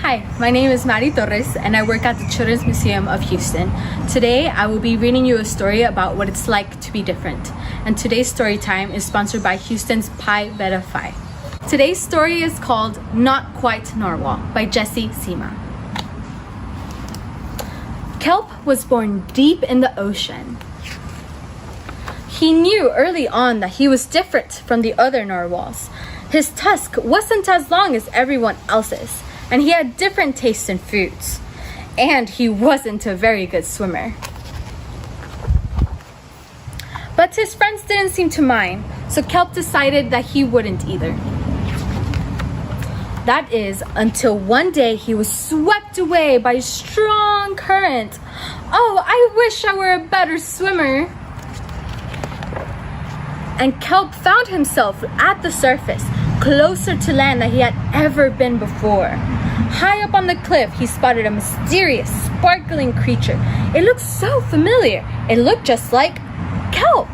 Hi, my name is Mari Torres and I work at the Children's Museum of Houston. Today, I will be reading you a story about what it's like to be different. And today's story time is sponsored by Houston's Pi Beta Phi. Today's story is called Not Quite Narwhal by Jessie Sima. Kelp was born deep in the ocean. He knew early on that he was different from the other narwhals. His tusk wasn't as long as everyone else's, and he had different tastes in foods. And he wasn't a very good swimmer. But his friends didn't seem to mind, so Kelp decided that he wouldn't either. That is, until one day he was swept away by a strong current. Oh, I wish I were a better swimmer. And Kelp found himself at the surface, closer to land than he had ever been before. High up on the cliff, he spotted a mysterious, sparkling creature. It looked so familiar. It looked just like Kelp.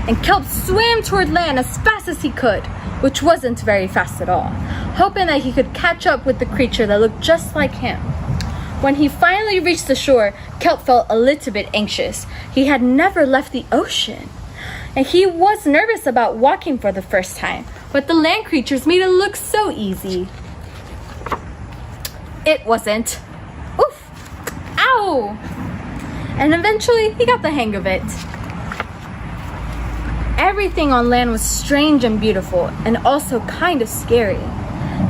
And Kelp swam toward land as fast as he could, which wasn't very fast at all, hoping that he could catch up with the creature that looked just like him. When he finally reached the shore, Kelp felt a little bit anxious. He had never left the ocean, and he was nervous about walking for the first time, but the land creatures made it look so easy. It wasn't. Oof! Ow! And eventually, he got the hang of it. Everything on land was strange and beautiful, and also kind of scary.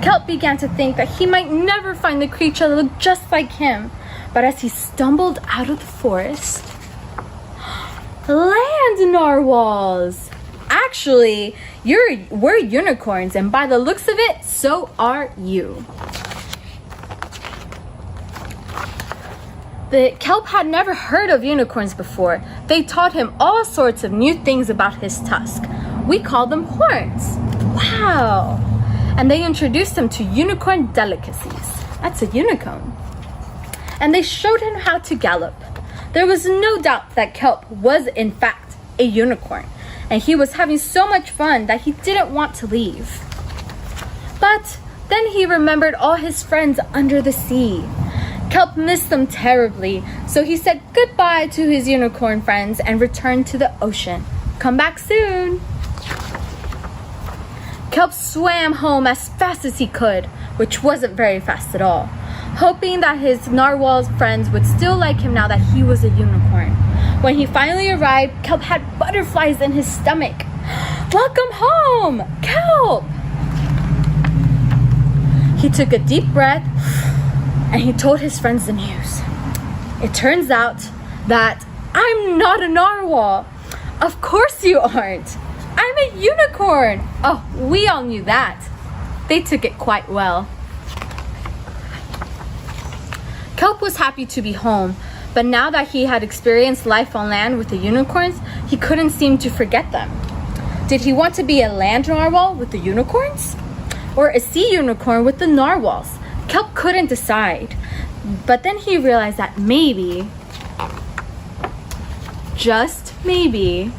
Kelp began to think that he might never find the creature that looked just like him. But as he stumbled out of the forest, land narwhals! Actually, we're unicorns, and by the looks of it, so are you. The Kelp had never heard of unicorns before. They taught him all sorts of new things about his tusk. We call them horns. Wow! And they introduced him to unicorn delicacies. That's a unicorn. And they showed him how to gallop. There was no doubt that Kelp was in fact a unicorn, and he was having so much fun that he didn't want to leave. But then he remembered all his friends under the sea. Kelp missed them terribly, so he said goodbye to his unicorn friends and returned to the ocean. Come back soon! Kelp swam home as fast as he could, which wasn't very fast at all, hoping that his narwhal friends would still like him now that he was a unicorn. When he finally arrived, Kelp had butterflies in his stomach. Welcome home, Kelp! He took a deep breath and he told his friends the news. It turns out that I'm not a narwhal. Of course you aren't. I'm a unicorn. Oh, we all knew that. They took it quite well. Kelp was happy to be home, but now that he had experienced life on land with the unicorns, he couldn't seem to forget them. Did he want to be a land narwhal with the unicorns? Or a sea unicorn with the narwhals? Kelp couldn't decide. But then he realized that maybe, just maybe,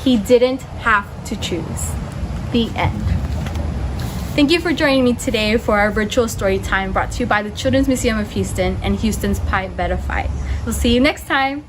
he didn't have to choose. The end. Thank you for joining me today for our virtual story time brought to you by the Children's Museum of Houston and Houston's Pi Beta Phi. We'll see you next time.